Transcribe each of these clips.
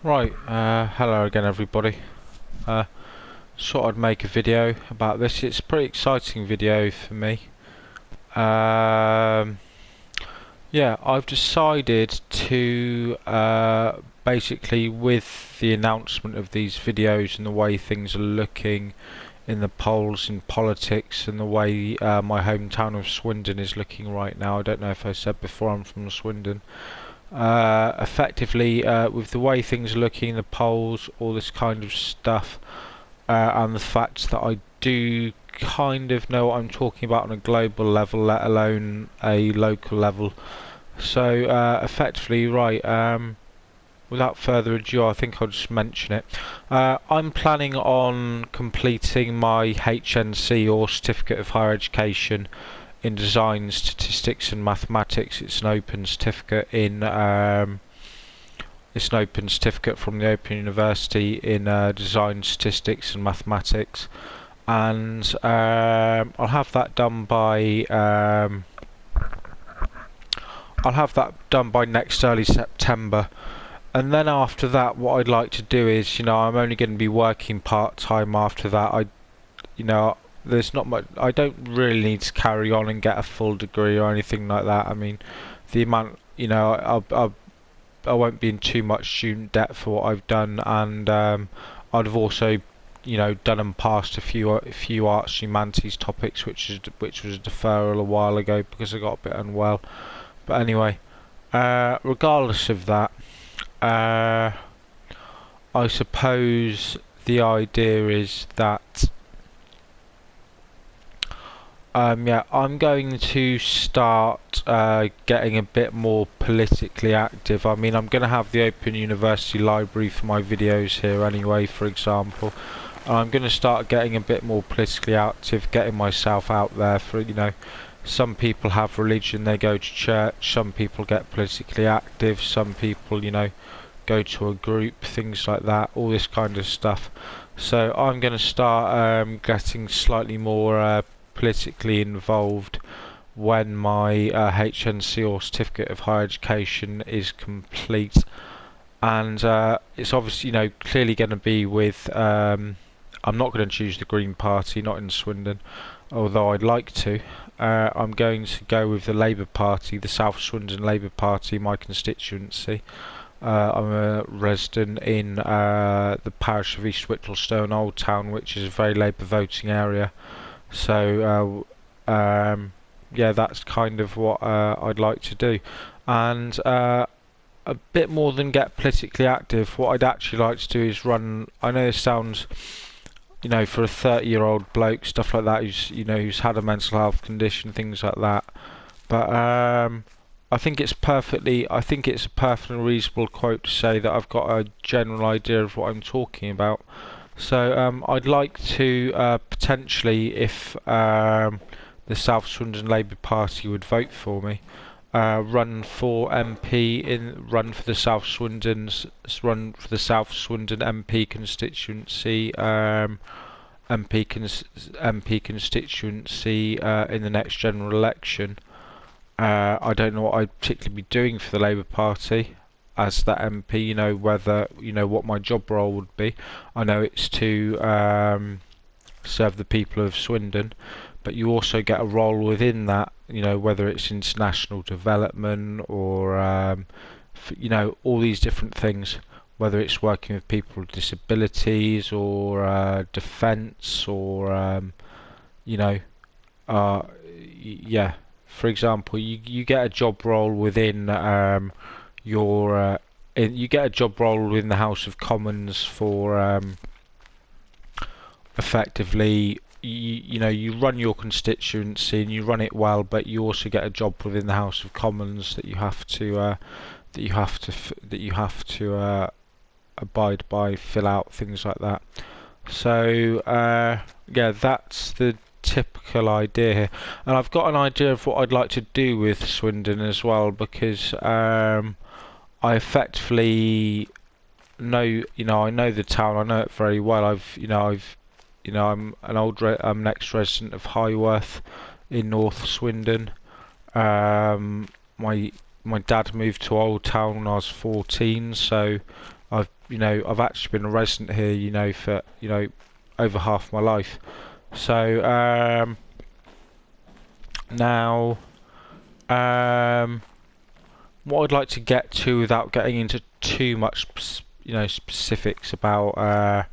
Right, hello again everybody. Uh, Thought I'd make a video about this. It's a pretty exciting video for me. Um, yeah, I've decided to basically, with the announcement of these videos and the way things are looking in the polls in politics and the way my hometown of Swindon is looking right now. I don't know if I said before, I'm from Swindon. Effectively, with the way things are looking in the polls, all this kind of stuff, and the fact that I do kind of know what I'm talking about on a global level, let alone a local level. So, effectively, right, without further ado, I think I'll just mention it. I'm planning on completing my HNC, or Certificate of Higher Education, in Design, Statistics and Mathematics. It's an open certificate from the Open University in Design, Statistics and Mathematics, and I'll have that done by next early September. And then after that, what I'd like to do is, I'm only going to be working part-time after that. There's not much. I don't really need to carry on and get a full degree or anything like that. I mean, the amount, I won't be in too much student debt for what I've done, and I'd have also, done and passed a few arts humanities topics, which was a deferral a while ago because I got a bit unwell. But anyway, regardless of that, I suppose the idea is that. I'm going to start getting a bit more politically active. I mean, I'm going to have the Open University Library for my videos here anyway, for example. I'm going to start getting a bit more politically active, getting myself out there for, some people have religion, they go to church, some people get politically active, some people, go to a group, things like that, all this kind of stuff. So I'm going to start getting slightly more politically involved when my HNC, or Certificate of Higher Education, is complete, and it's obviously clearly going to be with I'm not going to choose the Green Party, not in Swindon, although I'd like to. I'm going to go with the Labour Party, the South Swindon Labour Party, my constituency. I'm a resident in the parish of East Whittlestone, Old Town, which is a very Labour voting area. So yeah, that's kind of what I'd like to do, and a bit more than get politically active. What I'd actually like to do is run. I know this sounds, for a 30-year-old bloke, stuff like that, who's had a mental health condition, things like that. But I think it's a perfectly reasonable quote to say that I've got a general idea of what I'm talking about. So I'd like to potentially, if the South Swindon Labour Party would vote for me, run for the South Swindon MP constituency, MP constituency in the next general election. I don't know what I'd particularly be doing for the Labour Party as that MP, whether, what my job role would be. I know it's to serve the people of Swindon, but you also get a role within that, whether it's international development or, all these different things, whether it's working with people with disabilities or defence or, yeah, for example, you get a job role within you get a job role within the House of Commons for effectively you run your constituency and you run it well, but you also get a job within the House of Commons that you have to abide by, fill out, things like that. So yeah, that's the typical idea here, and I've got an idea of what I'd like to do with Swindon as well, because I effectively know, I know the town, I know it very well. I'm an ex-resident of Highworth in North Swindon. My dad moved to Old Town when I was 14, so I've actually been a resident here, for over half my life. So now, what I'd like to get to without getting into too much, specifics about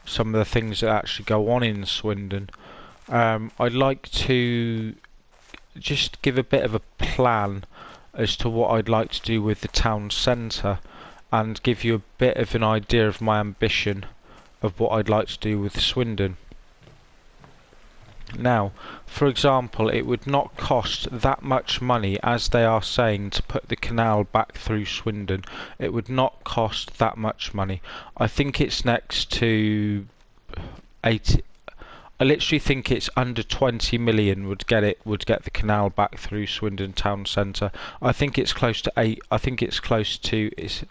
some of the things that actually go on in Swindon. I'd like to just give a bit of a plan as to what I'd like to do with the town centre, and give you a bit of an idea of my ambition of what I'd like to do with Swindon. Now, for example, it would not cost that much money, as they are saying, to put the canal back through Swindon. It would not cost that much money. I think it's next to 80. I literally think it's under 20 million would get the canal back through Swindon town centre. I think it's close to 8. I think it's close to it's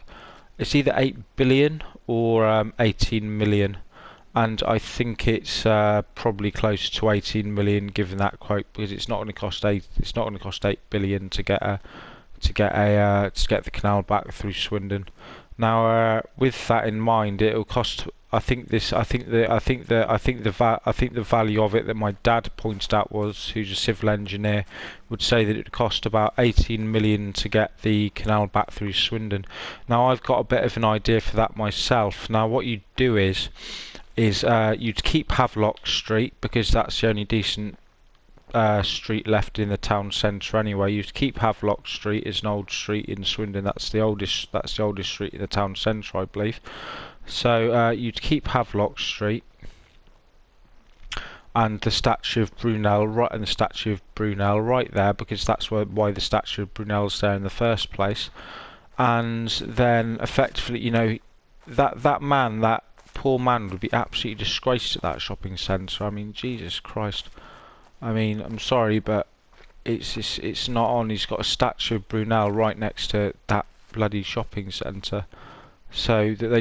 either 8 billion or 18 million. And I think it's probably close to 18 million, given that quote, because it's not going to cost 8. It's not going to cost 8 billion to get the canal back through Swindon. Now, with that in mind, it'll cost. I think the value of it that my dad pointed out was, who's a civil engineer, would say that it would cost about 18 million to get the canal back through Swindon. Now, I've got a bit of an idea for that myself. Now, what you do is you'd keep Havelock Street, because that's the only decent street left in the town centre anyway. You'd keep Havelock Street as an old street in Swindon. That's the oldest street in the town centre, I believe. So you'd keep Havelock Street and the statue of Brunel right there, because that's why the statue of Brunel's there in the first place. And then effectively, that poor man would be absolutely disgraced at that shopping centre. I mean, Jesus Christ. I mean, I'm sorry, but it's not on. He's got a statue of Brunel right next to that bloody shopping centre. So that they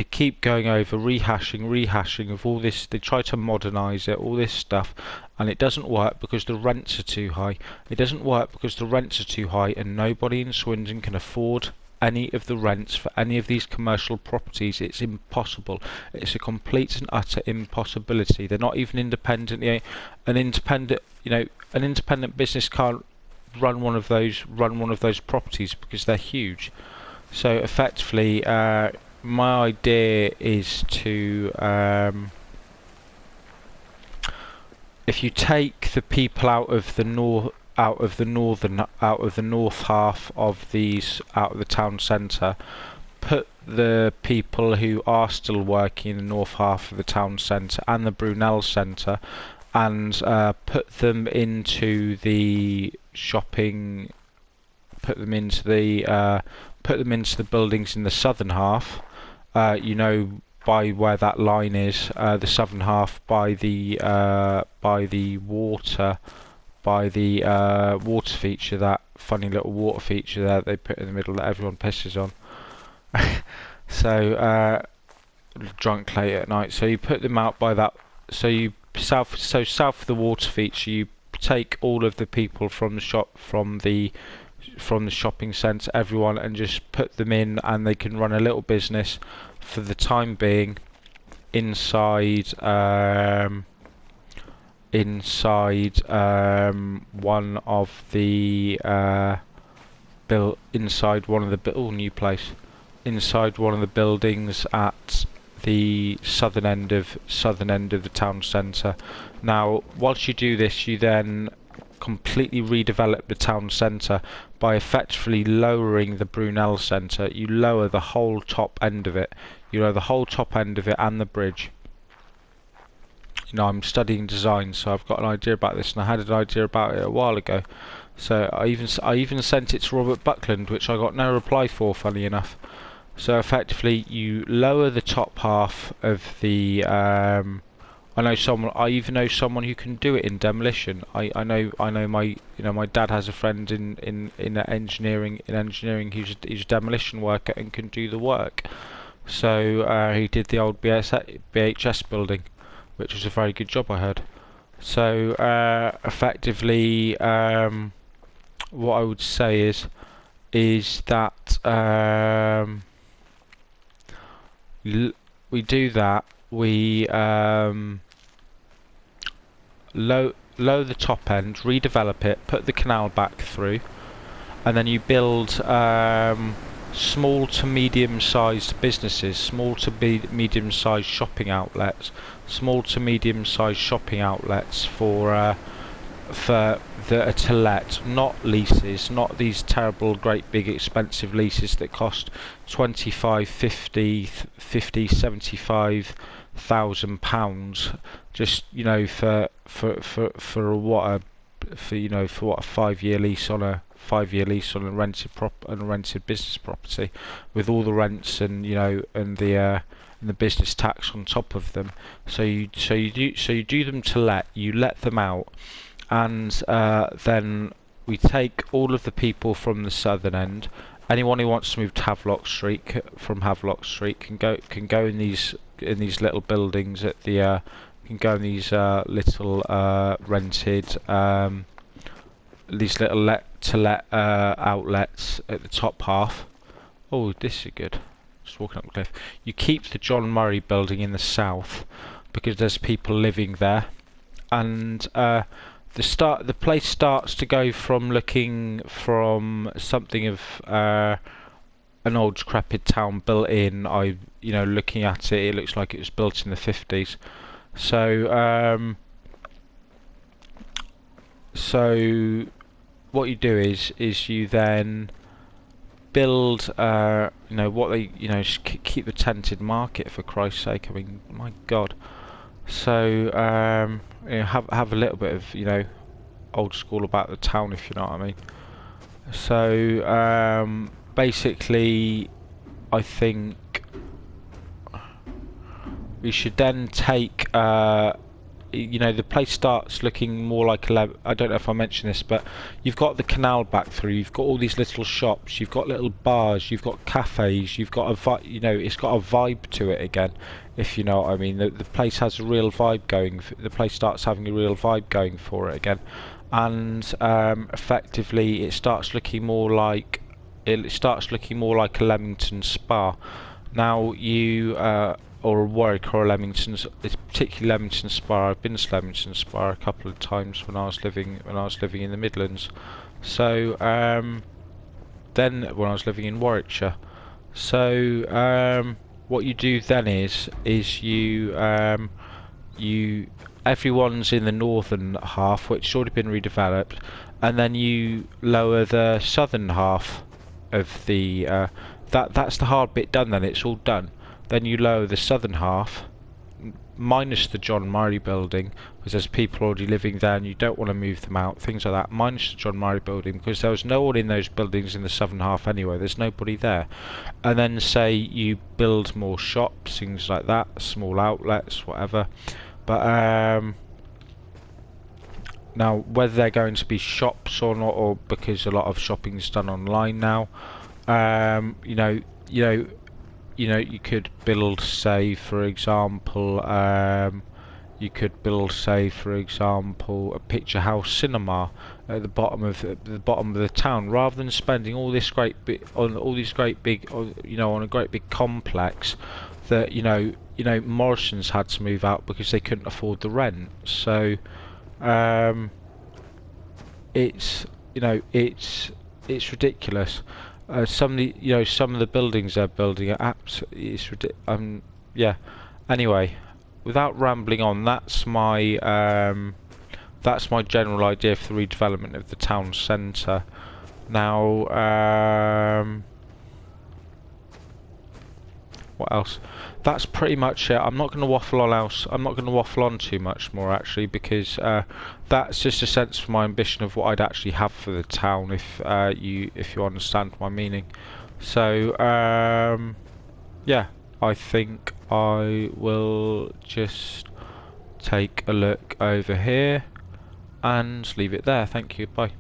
keep going over, rehashing of all this. They try to modernise it, all this stuff, and it doesn't work because the rents are too high. It doesn't work because the rents are too high, and nobody in Swindon can afford any of the rents for any of these commercial properties. It's impossible. It's a complete and utter impossibility. They're not even independent. An independent business can't run one of those properties because they're huge. So effectively, my idea is to, if you take the people out of the north half of the town centre, put the people who are still working in the north half of the town centre and the Brunel centre, and put them into the shopping. Put them into the buildings in the southern half. By where that line is, the southern half by the water feature, that funny little water feature there they put in the middle that everyone pisses on. So drunk late at night. So you put them out by that. So south of the water feature, you take all of the people from the shopping centre, everyone, and just put them in, and they can run a little business for the time being inside one of the buildings at the southern end of the town centre. Now, once you do this, you then completely redevelop the town centre by effectively lowering the Brunel centre. You lower the whole top end of it. You lower the whole top end of it and the bridge. I'm studying design, so I've got an idea about this, and I had an idea about it a while ago. So I even sent it to Robert Buckland, which I got no reply for, funny enough. So effectively, you lower the top half of the. I even know someone who can do it in demolition. I know my dad has a friend in engineering who's a demolition worker and can do the work. So he did the old BHS building, which was a very good job, I heard. So effectively, what I would say is, is that we do that. We lower the top end, redevelop it, put the canal back through, and then you build small to medium-sized businesses, small to medium-sized shopping outlets, small to medium-sized shopping outlets for that are to let, not leases, not these terrible, great, big, expensive leases that cost 25, 50, 75,000 pounds, just for what a 5-year lease on a rented business property, with all the rents and and the business tax on top of them. So you do them to let. You let them out, and then we take all of the people from the southern end. Anyone who wants to move to Havelock Street from Havelock Street can go in these little buildings at the can go in these little rented these little let outlets at the top half. Oh, this is good. Just walking up the cliff. You keep the John Murray building in the south because there's people living there, and the place starts to go from looking from something of an old decrepit town built in. Looking at it, it looks like it was built in the 50s. So what you do is you then build what they keep the tented market, for Christ's sake. I mean, my God. So have a little bit of old school about the town, if you know what I mean. So basically, I think we should then take the place starts looking more like I don't know if I mentioned this, but you've got the canal back through, you've got all these little shops, you've got little bars, you've got cafes, you've got it's got a vibe to it again, if you know what I mean. The place has a real vibe going. The place starts having a real vibe going for it again, and effectively it starts looking more like a Leamington Spa. Now or a Warwick or a Leamington's, it's particularly Leamington Spa. I've been to Leamington Spa a couple of times when I was living in the Midlands. So then when I was living in Warwickshire. So what you do then is you everyone's in the northern half, which has already been redeveloped, and then you lower the southern half of the that's the hard bit done. Then it's all done. Then you lower the southern half, minus the John Murray building, because there's people already living there and you don't want to move them out, things like that. Minus the John Murray building, because there was no one in those buildings in the southern half anyway, there's nobody there. And then say you build more shops, things like that, small outlets, whatever. But now whether they're going to be shops or not, or because a lot of shopping's done online now, you could build, say for example, a picture house cinema at the bottom of the town, rather than spending all this on a great big complex that Morrison's had to move out because they couldn't afford the rent. So it's ridiculous. Some of the buildings they're building are absolutely, it's ridiculous. Yeah. Anyway, without rambling on, that's my general idea for the redevelopment of the town centre. Now, what else? That's pretty much it. I'm not going to waffle on else. I'm not going to waffle on too much more actually, because that's just a sense for my ambition of what I'd actually have for the town, if you understand my meaning. So yeah, I think I will just take a look over here and leave it there. Thank you. Bye.